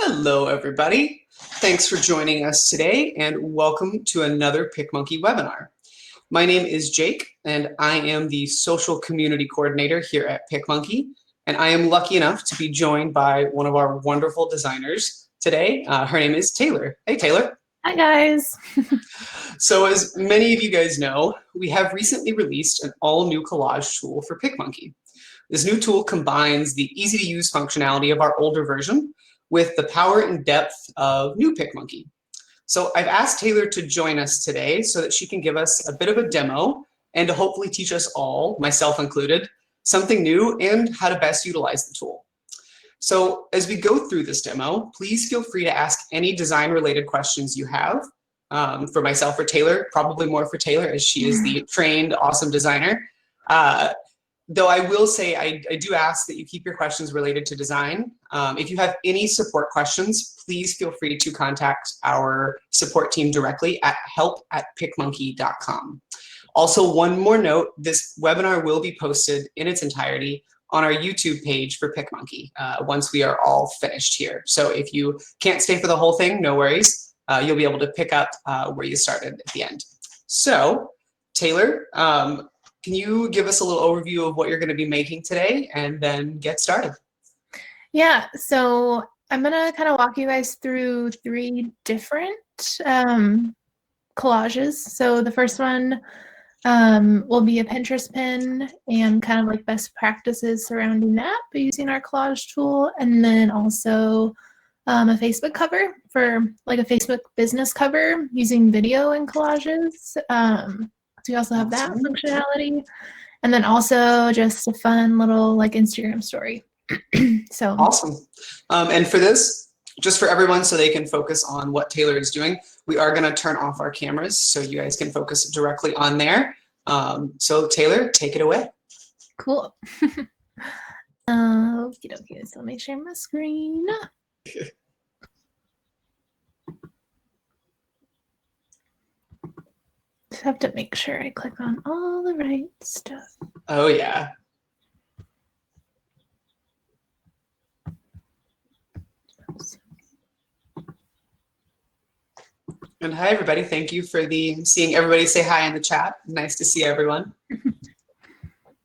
Hello, everybody. Thanks for joining us today, and welcome to another PicMonkey webinar. My name is Jake, and I am the Social Community Coordinator here at PicMonkey, and I am lucky enough to be joined by one of our wonderful designers today. Her name is Taylor. Hey, Taylor. Hi, guys. So as many of you guys know, we have recently released an all-new collage tool for PicMonkey. This new tool combines the easy-to-use functionality of our older version with the power and depth of new PicMonkey. So I've asked Taylor to join us today so that she can give us a bit of a demo and to hopefully teach us all, myself included, something new and how to best utilize the tool. So as we go through this demo, please feel free to ask any design-related questions you have. For myself or Taylor, probably more for Taylor as she is the trained, awesome designer. Though I will say I do ask that you keep your questions related to design. If you have any support questions, please feel free to contact our support team directly at help@picmonkey.com. Also, one more note, this webinar will be posted in its entirety on our YouTube page for PicMonkey once we are all finished here. So if you can't stay for the whole thing, no worries. You'll be able to pick up where you started at the end. So, Taylor, can you give us a little overview of what you're going to be making today and then get started? Yeah, so I'm going to kind of walk you guys through 3 different collages. So the first one will be a Pinterest pin and kind of like best practices surrounding that, but using our collage tool, and then also a Facebook cover for like a Facebook business cover using video and collages. So we also have that functionality, and then also just a fun little like Instagram story. So awesome. And for this, just for everyone so they can focus on what Taylor is doing, we are going to turn off our cameras so you guys can focus directly on there. So Taylor, take it away. Cool. Okie dokie, so let me share my screen. Just have to make sure I click on all the right stuff. Oh, yeah. And hi, everybody. Thank you for seeing everybody say hi in the chat. Nice to see everyone.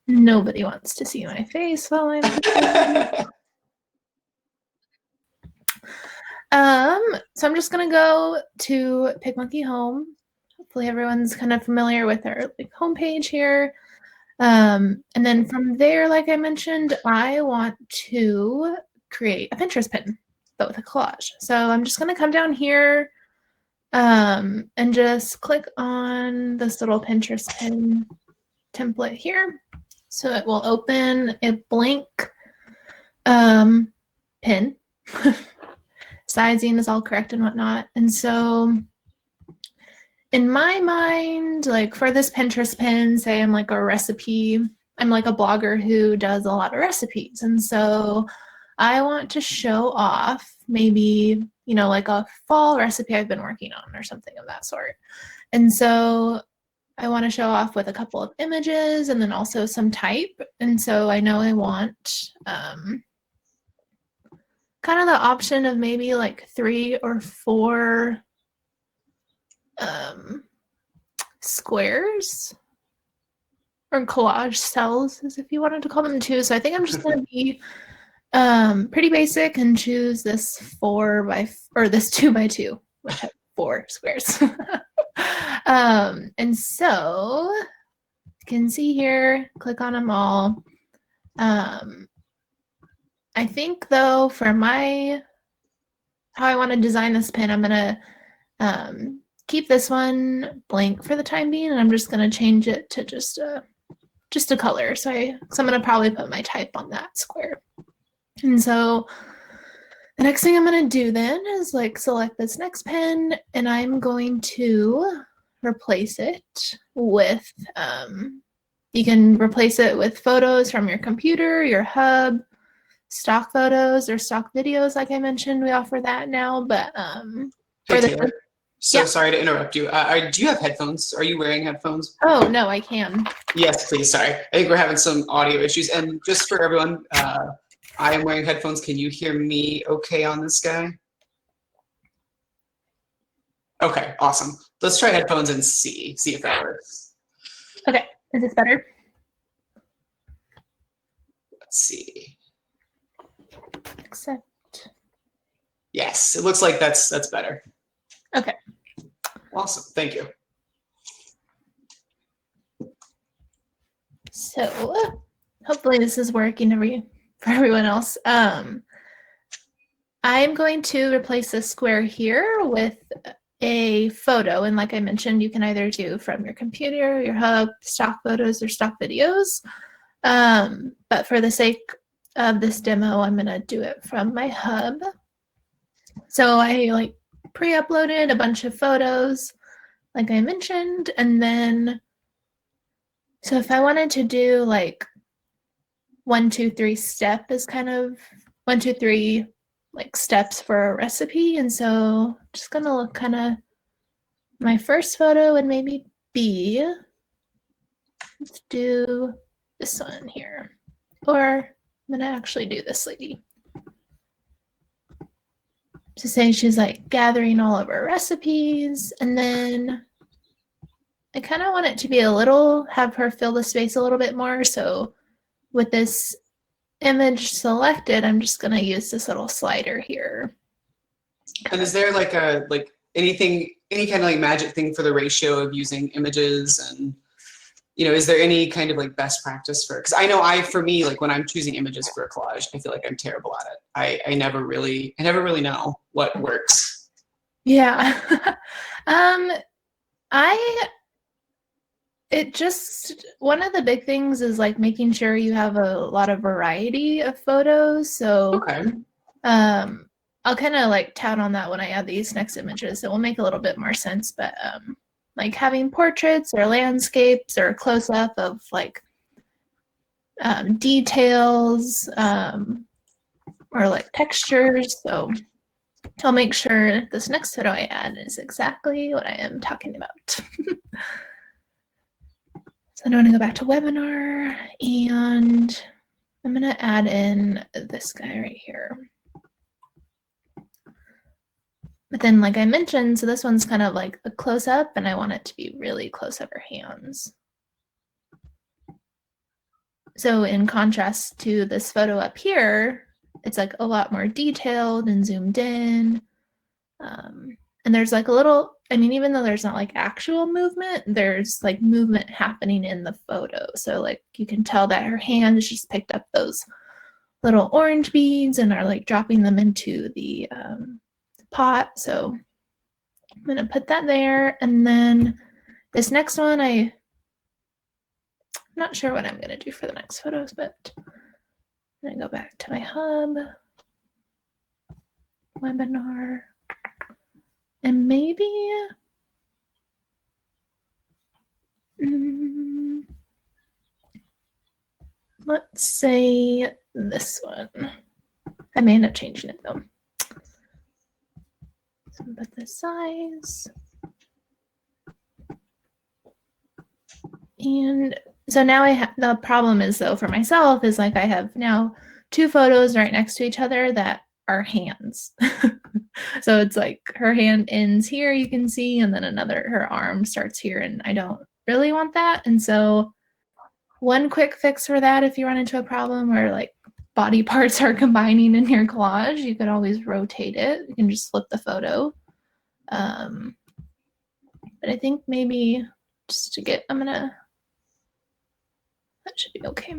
Nobody wants to see my face while I'm so I'm just gonna go to PicMonkey Home. Hopefully everyone's kind of familiar with our like homepage here. And then from there, like I mentioned, I want to create a Pinterest pin, but with a collage. So I'm just gonna come down here and just click on this little Pinterest pin template here. So it will open a blank pin. Sizing is all correct and whatnot. And so in my mind, like for this Pinterest pin, say I'm like a recipe, I'm like a blogger who does a lot of recipes. And so I want to show off maybe, you know, like a fall recipe I've been working on or something of that sort. And so I want to show off with a couple of images and then also some type. And so I know I want kind of the option of maybe like 3 or 4 squares or collage cells, as if you wanted to call them too. So I think I'm just going to be pretty basic and choose this 2 by 2, which has 4 squares. And so you can see here, click on them all. I think though for how I want to design this pin, I'm going to keep this one blank for the time being, and I'm just going to change it to just a color. So I'm going to probably put my type on that square. And so the next thing I'm going to do then is like select this next pin, and I'm going to replace it with, you can replace it with photos from your computer, your hub, stock photos or stock videos. Like I mentioned, we offer that now, but hey, Taylor. So sorry to interrupt you. Do you have headphones? Are you wearing headphones? Oh, no, I can. Yes, please. Sorry. I think we're having some audio issues. And just for everyone, I am wearing headphones. Can you hear me okay on this guy? Okay, awesome. Let's try headphones and see if that works. Okay, is this better? Let's see. Except, Yes, it looks like that's better. okay. Awesome, thank you. So hopefully this is working for everyone else. I'm going to replace this square here with a photo. And like I mentioned, you can either do from your computer, your hub, stock photos, or stock videos. But for the sake of this demo, I'm going to do it from my hub. So I like pre-uploaded a bunch of photos, like I mentioned, and then so if I wanted to do like 1, 2, 3 step is kind of 1, 2, 3 like steps for a recipe. And so I'm just gonna look kind of, my first photo would maybe be, let's do this one here. Or I'm gonna actually do this lady. To say she's like gathering all of her recipes, and then I kind of want it to be have her fill the space a little bit more. So with this image selected, I'm just going to use this little slider here. And is there like any kind of like magic thing for the ratio of using images, and is there any kind of like best practice for, because I know for me, like when I'm choosing images for a collage, I feel like I'm terrible at it. I never really know what works. Yeah. One of the big things is like making sure you have a lot of variety of photos. So okay. I'll kind of like tout on that when I add these next images. It will make a little bit more sense, but like having portraits or landscapes or close up of like details or like textures. So I'll make sure this next photo I add is exactly what I am talking about. So I'm going to go back to webinar, and I'm going to add in this guy right here. But then, like I mentioned, so this one's kind of like a close up, and I want it to be really close of her hands. So in contrast to this photo up here, it's like a lot more detailed and zoomed in. And there's like a little, even though there's not like actual movement, there's like movement happening in the photo. So like you can tell that her hands just picked up those little orange beads and are like dropping them into the pot. So I'm going to put that there. And then this next one, I'm not sure what I'm going to do for the next photos, but I'm going to go back to my hub, webinar, and maybe let's say this one. I may end up changing it though. So put the size. And so now the problem is though for myself is like I have now 2 photos right next to each other that are hands. So it's like her hand ends here, you can see, and then her arm starts here, and I don't really want that. And so one quick fix for that, if you run into a problem where like body parts are combining in your collage, you could always rotate it. You can just flip the photo. But I think maybe just to get, that should be okay.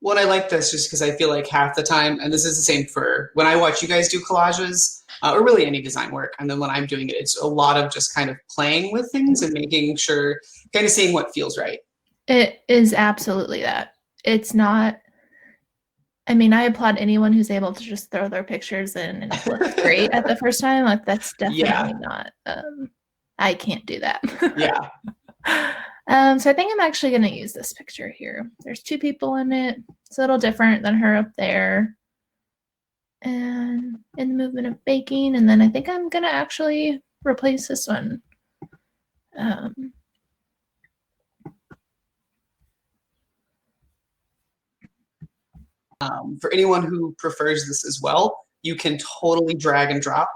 Well, I like this just because I feel like half the time, and this is the same for when I watch you guys do collages, or really any design work, and then when I'm doing it, it's a lot of just kind of playing with things and making sure, kind of seeing what feels right. It is absolutely that. It's not, I applaud anyone who's able to just throw their pictures in and it looks great at the first time. Like that's definitely not, I can't do that. Yeah. So I think I'm actually going to use this picture here. There's 2 people in it. It's a little different than her up there. And in the movement of baking. And then I think I'm going to actually replace this one. For anyone who prefers this as well, you can totally drag and drop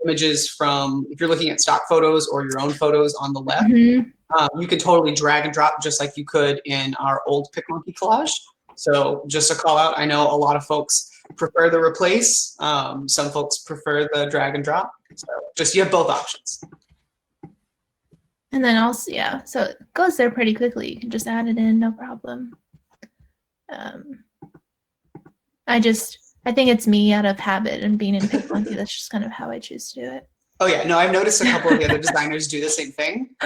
images from, if you're looking at stock photos or your own photos on the left, you can totally drag and drop just like you could in our old PicMonkey collage. So just a call out, I know a lot of folks prefer the replace. Some folks prefer the drag and drop. So just, you have both options. And then also, yeah, so it goes there pretty quickly. You can just add it in, no problem. I think it's me out of habit and being in PicMonkey. That's just kind of how I choose to do it. Oh yeah, no, I've noticed a couple of the other designers do the same thing.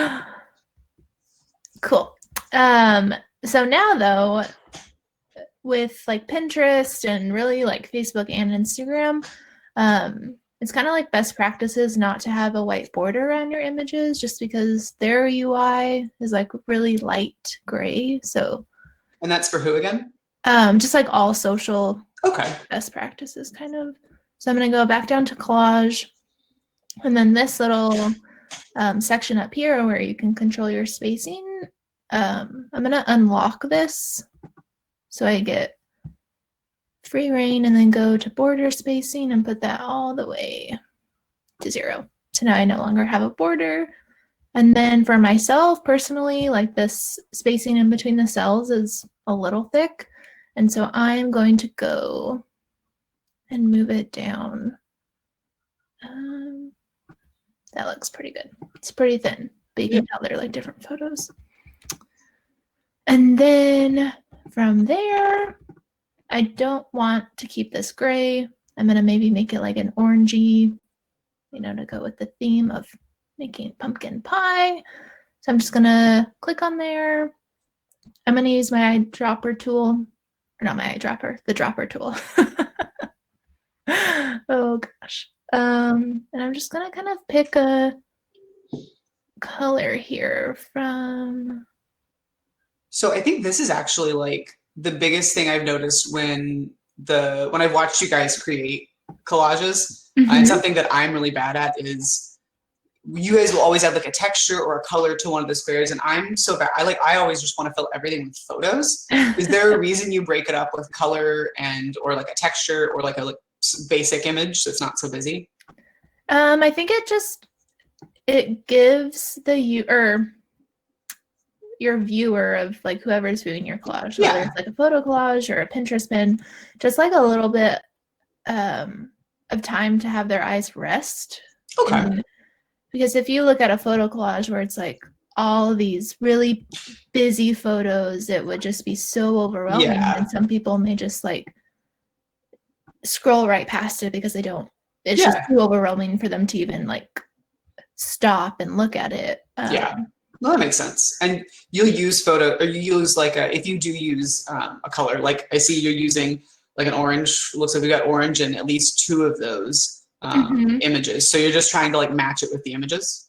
Cool. So now though, with like Pinterest and really like Facebook and Instagram, it's kind of like best practices not to have a white border around your images, just because their UI is like really light gray. So. And that's for who again? Just like all social best practices kind of. So I'm going to go back down to collage, and then this little section up here where you can control your spacing. I'm going to unlock this so I get free reign, and then go to border spacing and put that all the way to 0. So now I no longer have a border. And then for myself personally, like this spacing in between the cells is a little thick. And so I'm going to go and move it down. That looks pretty good. It's pretty thin, but you can tell they're like different photos. And then from there, I don't want to keep this gray. I'm going to maybe make it like an orangey, to go with the theme of making pumpkin pie. So I'm just going to click on there. I'm going to use my eyedropper tool. Or not my eyedropper, the dropper tool. Oh gosh. And I'm just gonna kind of pick a color here from. So I think this is actually like the biggest thing I've noticed when I've watched you guys create collages. And something that I'm really bad at is you guys will always have like a texture or a color to one of the squares, and I'm so bad. I always just want to fill everything with photos. Is there a reason you break it up with color or like a texture or like a basic image that's not so busy? I think it gives your viewer of like whoever's viewing your collage, whether it's like a photo collage or a Pinterest pin, just like a little bit of time to have their eyes rest. Okay. Because if you look at a photo collage where it's like all these really busy photos, it would just be so overwhelming. And some people may just like scroll right past it because it's just too overwhelming for them to even like stop and look at it. Well, that makes sense. And you'll use if you do use a color, like I see you're using like an orange. It looks like we got orange in at least 2 of those images. So you're just trying to like match it with the images?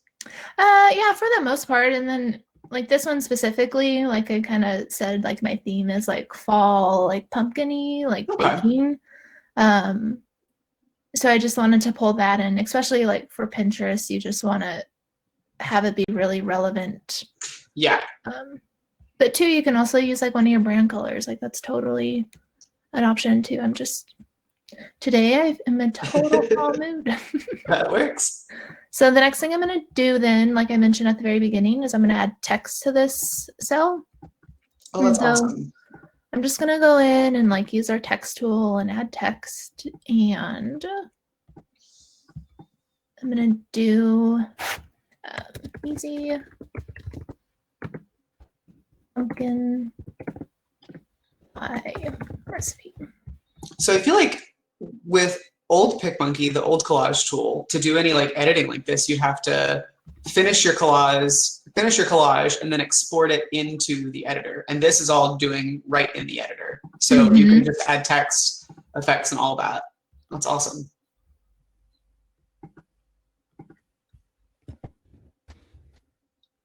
Yeah, for the most part. And then like this one specifically, like I kind of said, like my theme is like fall, like pumpkin-y, like baking. So I just wanted to pull that in, especially like for Pinterest, you just want to have it be really relevant. Yeah. But too, you can also use like one of your brand colors. Like that's totally an option too. Today I am in total fall mood. That works. So the next thing I'm going to do then, like I mentioned at the very beginning, is I'm going to add text to this cell. Oh, that's awesome. I'm just going to go in and like use our text tool and add text. And I'm going to do easy pumpkin pie recipe. So I feel like with old PicMonkey, the old collage tool, to do any like editing like this, you have to finish your collage, and then export it into the editor. And this is all doing right in the editor. So you can just add text, effects, and all that. That's awesome.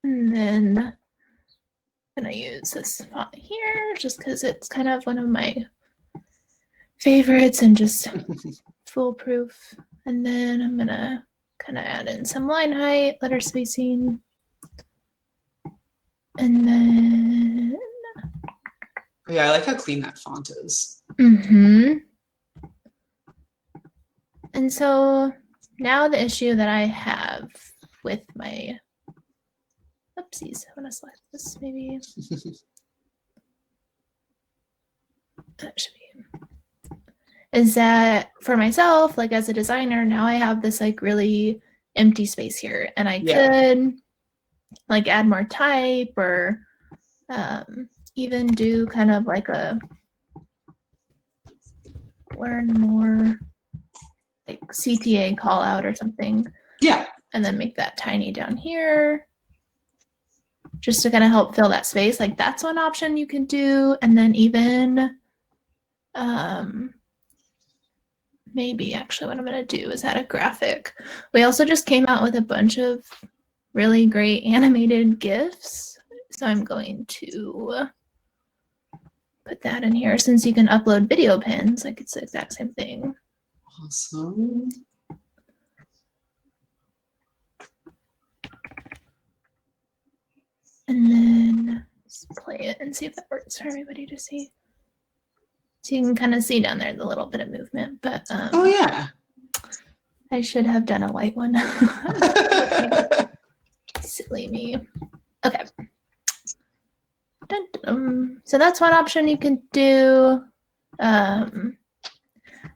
And then I'm going to use this font here just because it's kind of one of my favorites and just foolproof. And then I'm going to kind of add in some line height, letter spacing. And then... Yeah, I like how clean that font is. And so now the issue that I have with my, oopsies, I want to select this maybe. That should be, is that for myself, like as a designer, now I have this like really empty space here, and I could like add more type or even do kind of like a learn more like CTA call out or something. Yeah. And then make that tiny down here just to kind of help fill that space. Like that's one option you can do. And then even maybe actually what I'm going to do is add a graphic. We also just came out with a bunch of really great animated GIFs. So I'm going to put that in here since you can upload video pins. Like it's the exact same thing. Awesome. And then let's play it and see if that works for everybody to see. So you can kind of see down there the little bit of movement, but oh yeah, I should have done a white one. Silly me. Okay. Dun, dun. So that's one option you can do.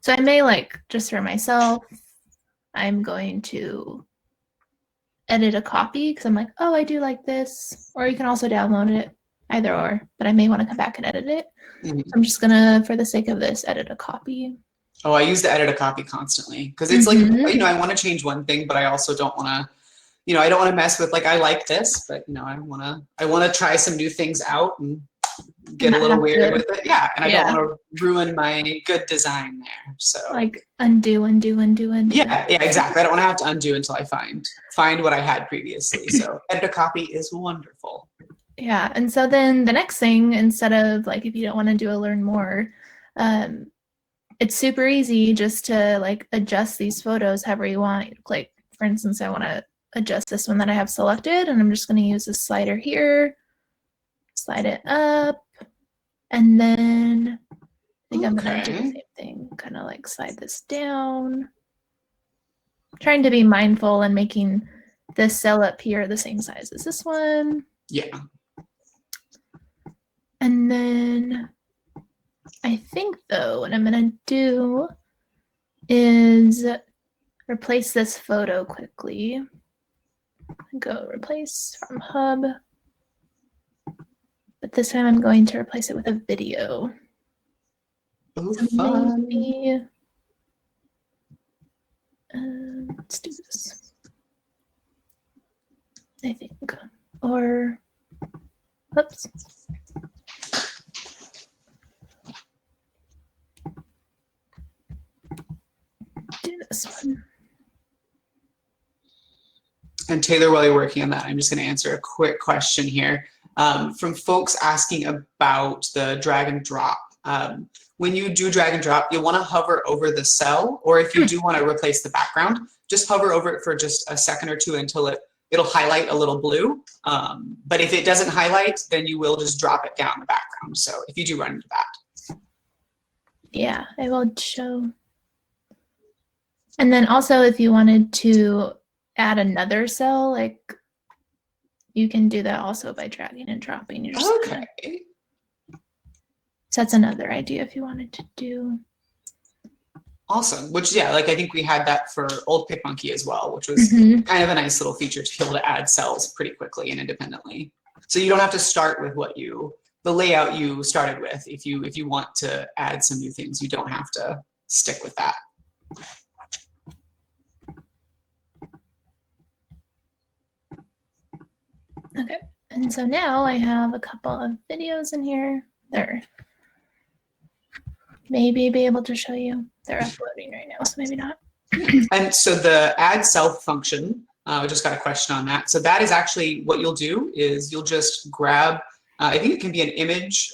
So I may like just for myself, I'm going to edit a copy because I'm like, oh, I do like this. Or you can also download it, either or, but I may want to come back and edit it. Mm-hmm. So I'm just gonna, for the sake of this, edit a copy. Oh, I use the edit a copy constantly because it's like, you know, I want to change one thing, but I also don't want to, you know, I don't want to mess with like, I like this, but you know, I want to try some new things out and get a little weird with it. Yeah. And I don't want to ruin my good design there. So like undo. Yeah, exactly. I don't want to have to undo until I find what I had previously. So edit a copy is wonderful. Yeah. And so then the next thing, instead of like, if you don't want to do a learn more, it's super easy just to like adjust these photos however you want. Like for instance, I want to adjust this one that I have selected, and I'm just going to use this slider here, slide it up, and then I think I'm going to do the same thing, kind of like slide this down. Trying to be mindful and making this cell up here the same size as this one. Yeah. And then I think though, what I'm going to do is replace this photo quickly. Go replace from hub. But this time I'm going to replace it with a video. Oh, so fun. Maybe, let's do this. I think. Or, oops. Do this one. And Taylor, while you're working on that, I'm just going to answer a quick question here from folks asking about the drag and drop. When you do drag and drop, you want to hover over the cell, or if you do want to replace the background, just hover over it for just a second or two until it'll highlight a little blue. But if it doesn't highlight, then you will just drop it down the background. So if you do run into that. Yeah, I will show. And then also if you wanted to add another cell, like you can do that also by dragging and dropping. You're just okay. So that's another idea if you wanted to do. Awesome. Which, yeah, like I think we had that for old PicMonkey as well, which was kind of a nice little feature to be able to add cells pretty quickly and independently. So you don't have to start with the layout you started with. If you want to add some new things, you don't have to stick with that. Okay, and so now I have a couple of videos in here. They're maybe be able to show you. They're uploading right now, so maybe not. And so the add self function, I just got a question on that. So that is actually what you'll do is you'll just grab, I think it can be an image.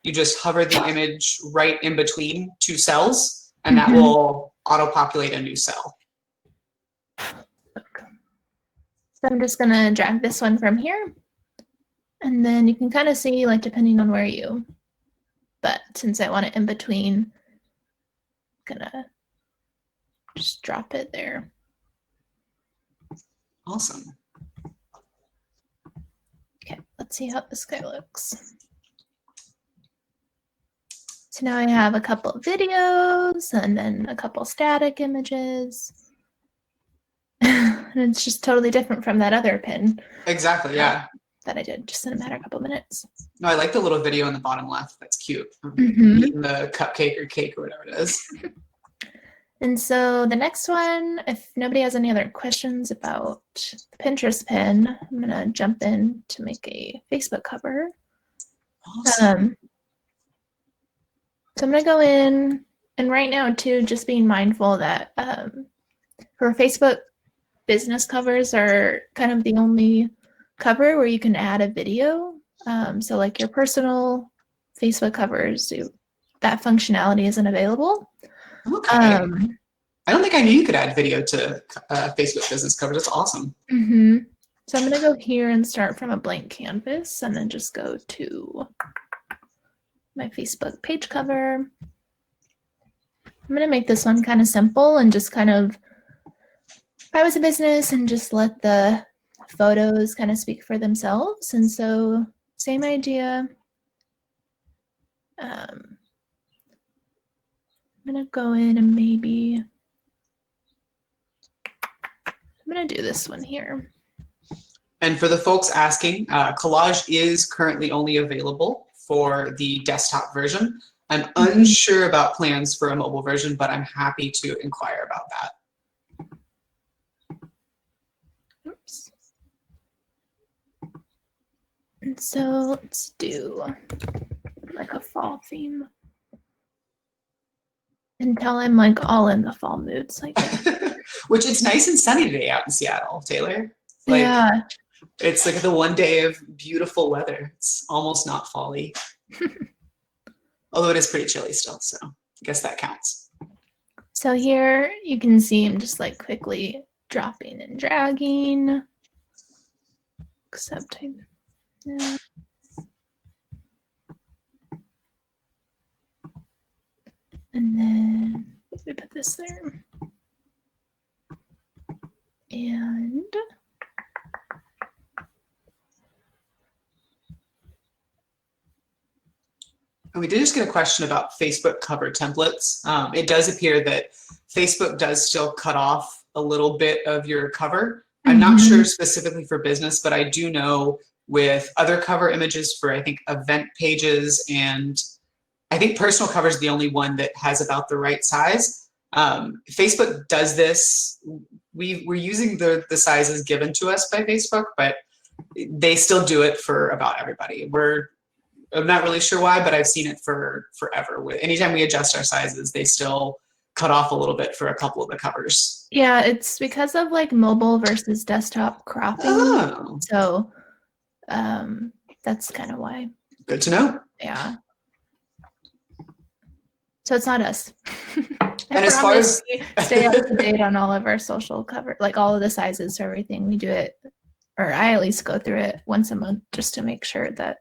You just hover the image right in between two cells, and that will auto-populate a new cell. So I'm just gonna drag this one from here. And then you can kind of see, like, depending on where you, but since I want it in between, I'm gonna just drop it there. Awesome. Okay, let's see how this guy looks. So now I have a couple of videos and then a couple static images. And it's just totally different from that other pin. Exactly, yeah. That I did just in a matter of a couple minutes. No, I like the little video in the bottom left. That's cute. Eating the cupcake or cake or whatever it is. And so the next one, if nobody has any other questions about the Pinterest pin, I'm going to jump in to make a Facebook cover. Awesome. So I'm going to go in, and right now too, just being mindful that for Facebook business covers are kind of the only cover where you can add a video. So like your personal Facebook covers, that functionality isn't available. Okay. I don't think I knew you could add video to Facebook business covers. That's awesome. So I'm going to go here and start from a blank canvas and then just go to my Facebook page cover. I'm going to make this one kind of simple and just kind of, if I was a business, and just let the photos kind of speak for themselves. And so same idea. I'm going to go in and maybe, I'm going to do this one here. And for the folks asking, Collage is currently only available for the desktop version. I'm unsure about plans for a mobile version, but I'm happy to inquire about that. Oops. And so let's do like a fall theme. Until I'm like all in the fall moods, like which it's nice and sunny today out in Seattle, Taylor. Like, yeah. It's like the one day of beautiful weather. It's almost not fall-y. Although it is pretty chilly still, so I guess that counts. So here you can see I'm just like quickly dropping and dragging. Except yeah. And then we put this there. And we did just get a question about Facebook cover templates. It does appear that Facebook does still cut off a little bit of your cover. I'm not sure specifically for business, but I do know with other cover images for, I think, event pages, and I think personal cover is the only one that has about the right size. Facebook does this. We're using the sizes given to us by Facebook, but they still do it for about everybody. I'm not really sure why, but I've seen it for forever. Anytime we adjust our sizes, they still cut off a little bit for a couple of the covers. Yeah, it's because of like mobile versus desktop cropping. Oh. So that's kind of why. Good to know. Yeah. So it's not us. And as far as stay up to date on all of our social cover, like all of the sizes for everything, we do it, or I at least go through it once a month just to make sure that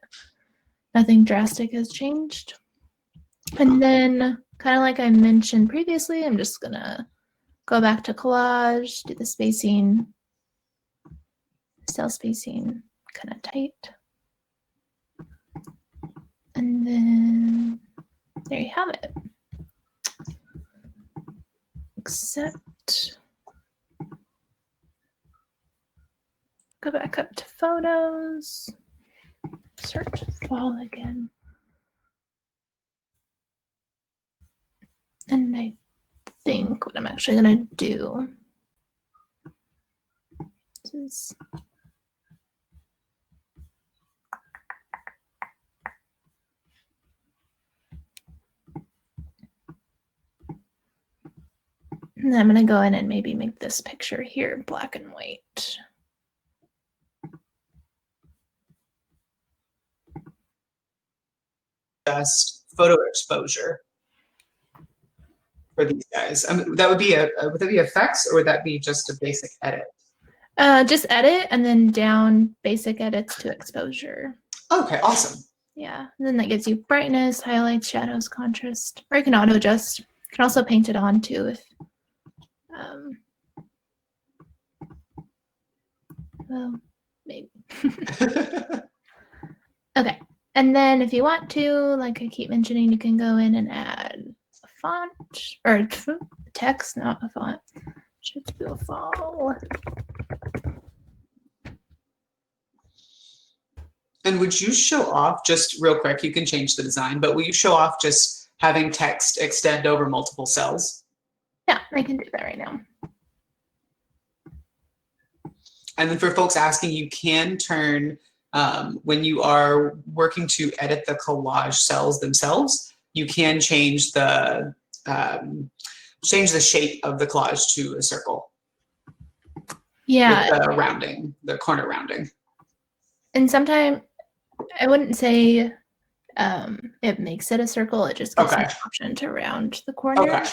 nothing drastic has changed. And then, kind of like I mentioned previously, I'm just gonna go back to Collage, do the spacing, cell spacing kind of tight. And then there you have it. Except go back up to photos, search fall again. And I think what I'm actually gonna do is and I'm gonna go in and maybe make this picture here black and white. Just photo exposure for these guys. That would be would that be effects, or would that be just a basic edit? Just edit and then down basic edits to exposure. Okay, awesome. Yeah, and then that gives you brightness, highlights, shadows, contrast, or you can auto adjust. You can also paint it on too if Well, maybe. Okay. And then if you want to, like I keep mentioning, you can go in and add a font or text, not a font. Should be a fall. And would you show off, just real quick, you can change the design, but will you show off just having text extend over multiple cells? Yeah, I can do that right now. And then for folks asking, you can turn, when you are working to edit the collage cells themselves, you can change the shape of the collage to a circle. Yeah. With the rounding, the corner rounding. And sometimes I wouldn't say it makes it a circle. It just gives you the option to round the corner. Okay.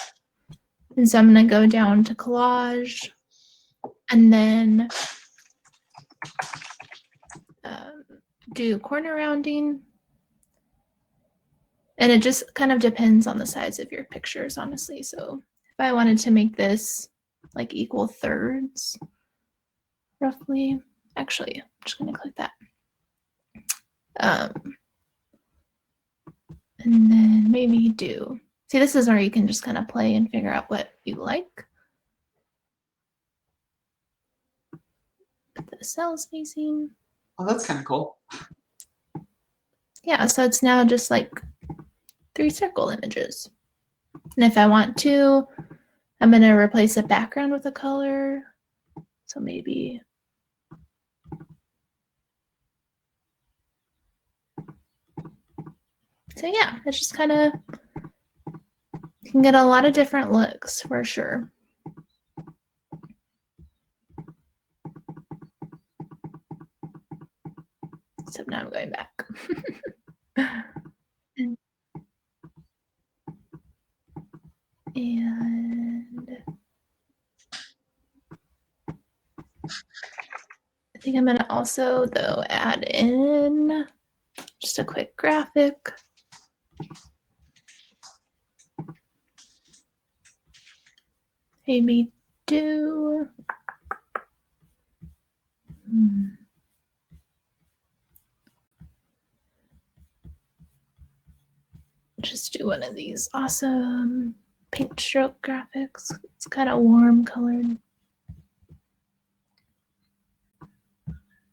And so I'm going to go down to collage and then do corner rounding. And it just kind of depends on the size of your pictures, honestly. So if I wanted to make this like equal thirds, roughly, actually, I'm just going to click that. And then maybe see, this is where you can just kind of play and figure out what you like. Put the cell spacing. Oh, that's kind of cool. Yeah, so it's now just like 3 circle images. And if I want to, I'm going to replace the background with a color. So maybe so yeah, it's just kind of, you can get a lot of different looks for sure. So now I'm going back. And I think I'm going to also, though, add in just a quick graphic. Maybe do. Just do one of these awesome paint stroke graphics. It's kind of warm colored.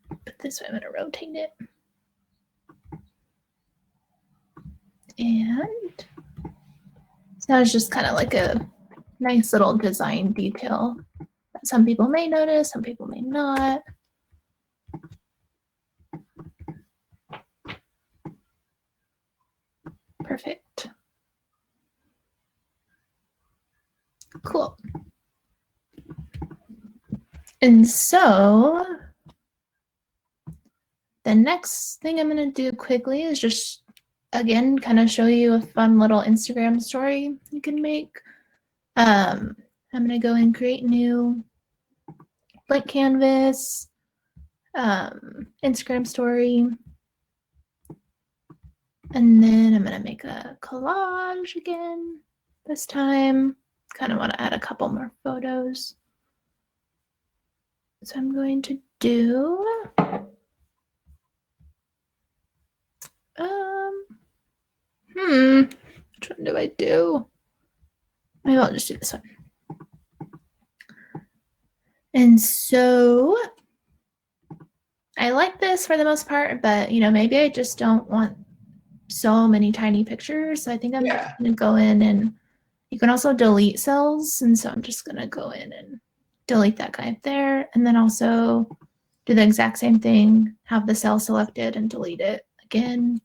But this way I'm going to rotate it. And so now it's just kind of like a nice little design detail that some people may notice, some people may not. Perfect. Cool. And so the next thing I'm going to do quickly is just, again, kind of show you a fun little Instagram story you can make. I'm going to go and create new blank canvas, Instagram story. And then I'm going to make a collage again this time. Kind of want to add a couple more photos. So I'm going to do which one do I do? Maybe I'll just do this one. And so I like this for the most part, but maybe I just don't want so many tiny pictures. So I think I'm going to go in, and you can also delete cells. And so I'm just going to go in and delete that guy up there. And then also do the exact same thing, have the cell selected and delete it again.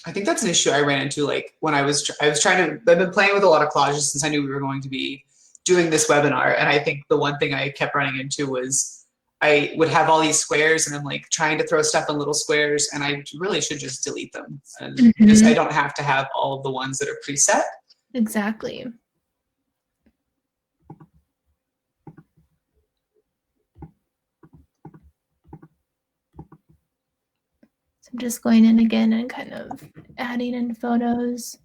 I think that's an issue I ran into, like when I was trying to, I've been playing with a lot of collages since I knew we were going to be doing this webinar. And I think the one thing I kept running into was I would have all these squares and I'm like trying to throw stuff in little squares, and I really should just delete them. And just, I don't have to have all of the ones that are preset. Exactly. So I'm just going in again and kind of adding in photos.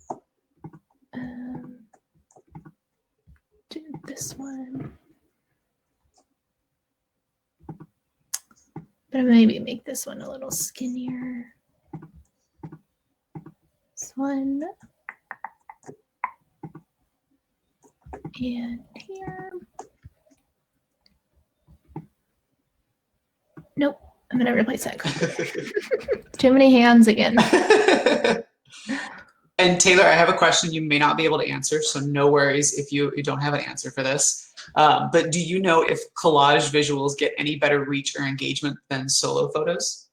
Do this one. But maybe make this one a little skinnier. This one. And here. Nope. I'm going to replace that. Too many hands again. And Taylor, I have a question you may not be able to answer, so no worries if you don't have an answer for this. But do you know if collage visuals get any better reach or engagement than solo photos?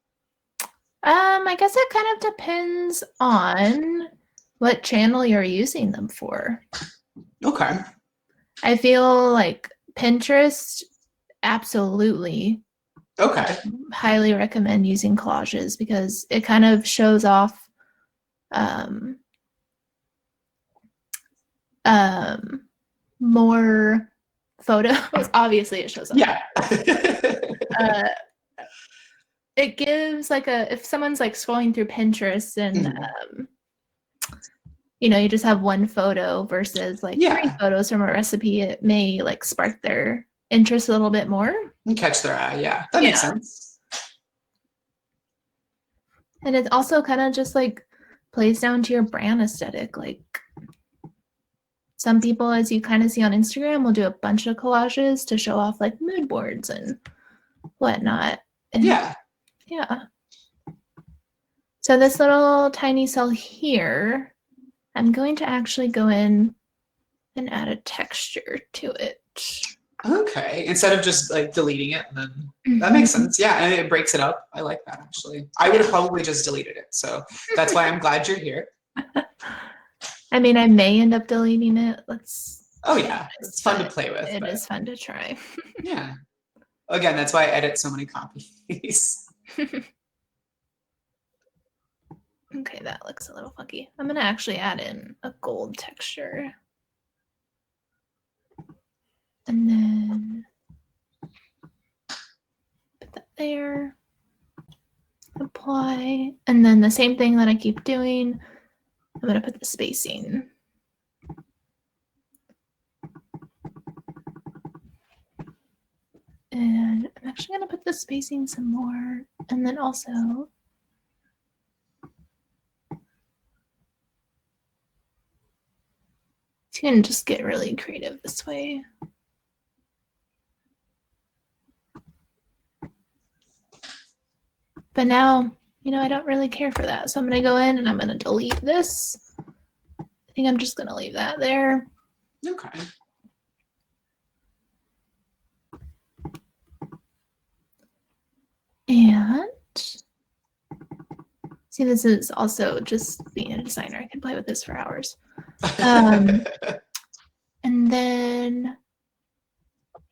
I guess it kind of depends on what channel you're using them for. Okay. I feel like Pinterest, absolutely. Okay. Highly recommend using collages because it kind of shows off more photos. Obviously, it shows off. Yeah. It gives like if someone's like scrolling through Pinterest and you know, you just have one photo versus like 3 photos from a recipe, it may like spark their interest a little bit more. And catch their eye, yeah. That makes sense. And it also kind of just like plays down to your brand aesthetic. Like some people, as you kind of see on Instagram, will do a bunch of collages to show off like mood boards and whatnot. And yeah. So this little tiny cell here, I'm going to actually go in and add a texture to it. Okay. Instead of just like deleting it, then that makes sense. Yeah, and it breaks it up. I like that actually. I would have probably just deleted it. So that's why I'm glad you're here. I mean, I may end up deleting it. Oh yeah, it's fun to play with. It is fun to try. Yeah. Again, that's why I edit so many copies. Okay, that looks a little funky. I'm gonna actually add in a gold texture. And then put that there. Apply. And then the same thing that I keep doing, I'm gonna put the spacing. And I'm actually gonna put the spacing some more. And then also you can just get really creative this way. But now, you know, I don't really care for that. So I'm going to go in and I'm going to delete this. I think I'm just going to leave that there. Okay. And see, this is also just being a designer. I can play with this for hours. And then,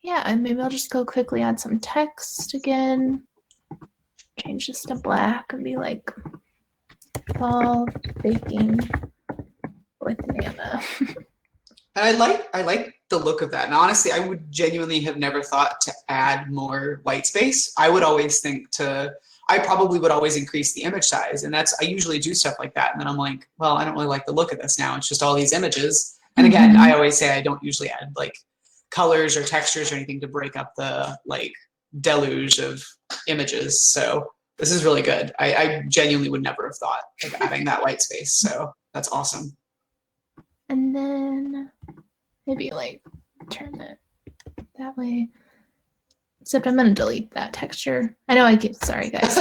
yeah, and maybe I'll just go quickly add some text again. Change this to black and be like, fall baking with Nana. And I like the look of that. And honestly, I would genuinely have never thought to add more white space. I would always think I probably would always increase the image size. And I usually do stuff like that. And then I'm like, well, I don't really like the look of this now. It's just all these images. And again, I always say I don't usually add like colors or textures or anything to break up the like deluge of images. So this is really good. I genuinely would never have thought of adding that white space. So that's awesome. And then maybe like turn it that way. Except I'm going to delete that texture. I know I keep, sorry guys.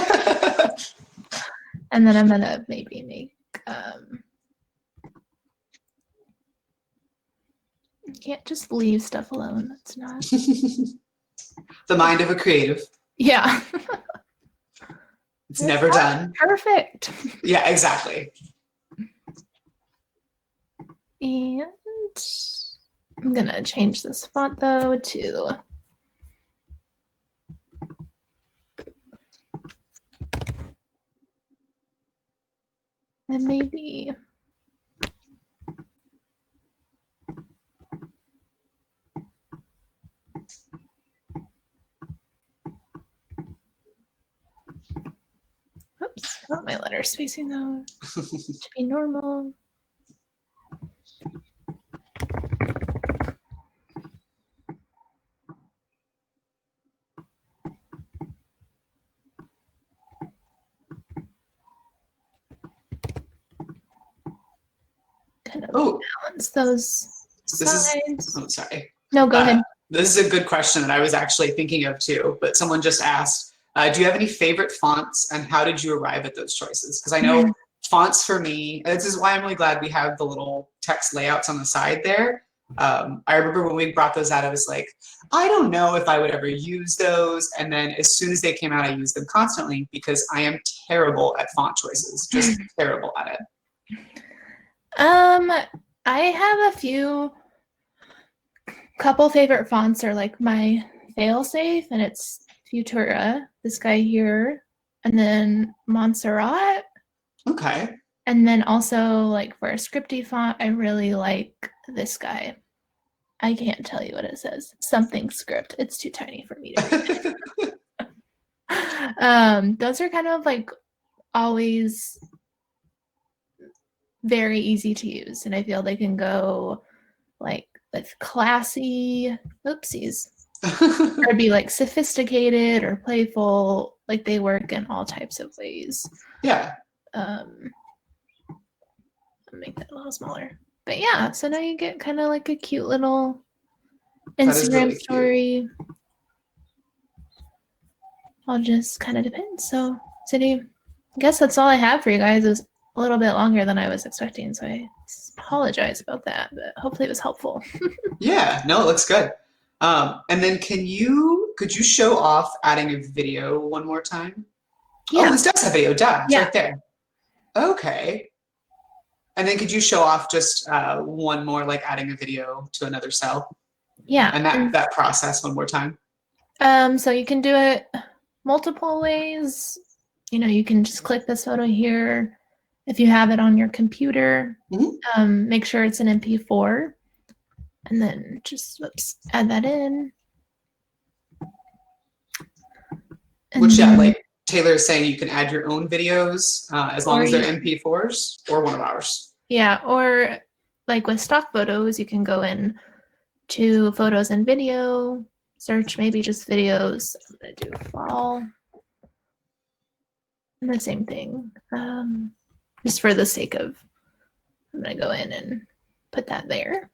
And then I'm going to maybe make, you can't just leave stuff alone. That's not. The mind of a creative. Yeah. It's never done. Perfect. Yeah, exactly. And I'm going to change this font though to and maybe oops, I want my letter spacing though to be normal. fonts, those This is, sides. oh, sorry. No, go ahead. This is a good question that I was actually thinking of too, but someone just asked, do you have any favorite fonts and how did you arrive at those choices? Because I know fonts for me, this is why I'm really glad we have the little text layouts on the side there. I remember when we brought those out, I was like, I don't know if I would ever use those. And then as soon as they came out, I used them constantly because I am terrible at font choices, just terrible at it. I have a couple favorite fonts are like my failsafe, and it's Futura, this guy here, and then Montserrat. Okay. And then also, like, for a scripty font, I really like this guy. I can't tell you what it says. Something script. It's too tiny for me to read. Those are kind of like always very easy to use, and I feel they can go like with classy, oopsies, or be like sophisticated or playful. Like they work in all types of ways. Yeah. I'll make that a little smaller. But yeah, so now you get kind of like a cute little Instagram really story. I'll just kind of depend. So, Cindy, I guess that's all I have for you guys. It was a little bit longer than I was expecting, so I apologize about that, but hopefully it was helpful. Yeah, no, it looks good. And then could you show off adding a video one more time? Yeah. Oh, this does have video, duh, it's Yeah. right there. Okay. And then could you show off just one more, like adding a video to another cell? Yeah. And that process one more time? So you can do it multiple ways. You know, you can just click this photo here. If you have it on your computer, make sure it's an MP4. And then just add that in. And which, yeah, like Taylor is saying, you can add your own videos as long as they're MP4s or one of ours. Yeah, or like with stock photos, you can go in to photos and video, search maybe just videos. I'm going to do fall. And the same thing. Just for the sake of, I'm going to go in and put that there.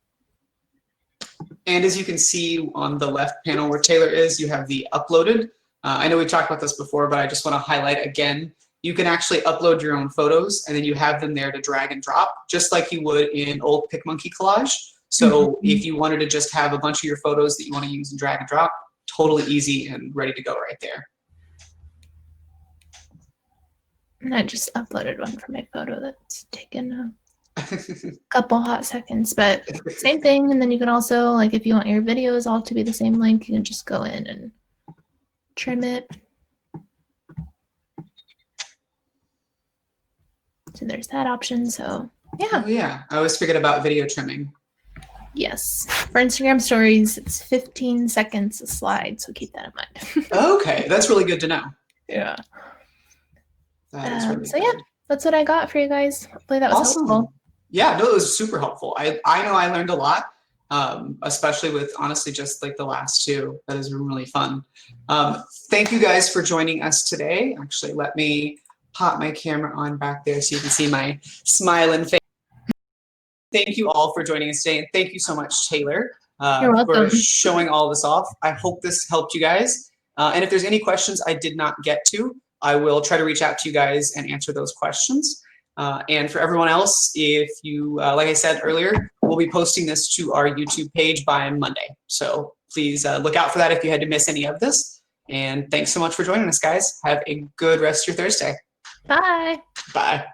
And as you can see on the left panel where Taylor is, you have the uploaded. I know we talked about this before, but I just want to highlight again, you can actually upload your own photos and then you have them there to drag and drop, just like you would in old PicMonkey Collage. So if you wanted to just have a bunch of your photos that you want to use and drag and drop, totally easy and ready to go right there. And I just uploaded one for my photo that's taken a couple hot seconds, but same thing. And then you can also, like, if you want your videos all to be the same length, you can just go in and trim it. So there's that option. So yeah. Oh yeah, I always forget about video trimming. Yes, for Instagram stories, it's 15 seconds a slide, so keep that in mind. Okay, that's really good to know. Yeah. That is really so good. yeah, that's what I got for you guys. Hopefully that was helpful. Yeah, no, it was super helpful. I know I learned a lot, especially with honestly just like the last two. That has been really fun. Thank you guys for joining us today. Actually, let me pop my camera on back there so you can see my smiling face. Thank you all for joining us today, and thank you so much, Taylor, for showing all this off. I hope this helped you guys. And if there's any questions I did not get to, I will try to reach out to you guys and answer those questions. And for everyone else, if you, like I said earlier, we'll be posting this to our YouTube page by Monday. So please look out for that if you had to miss any of this. And thanks so much for joining us, guys. Have a good rest of your Thursday. Bye. Bye.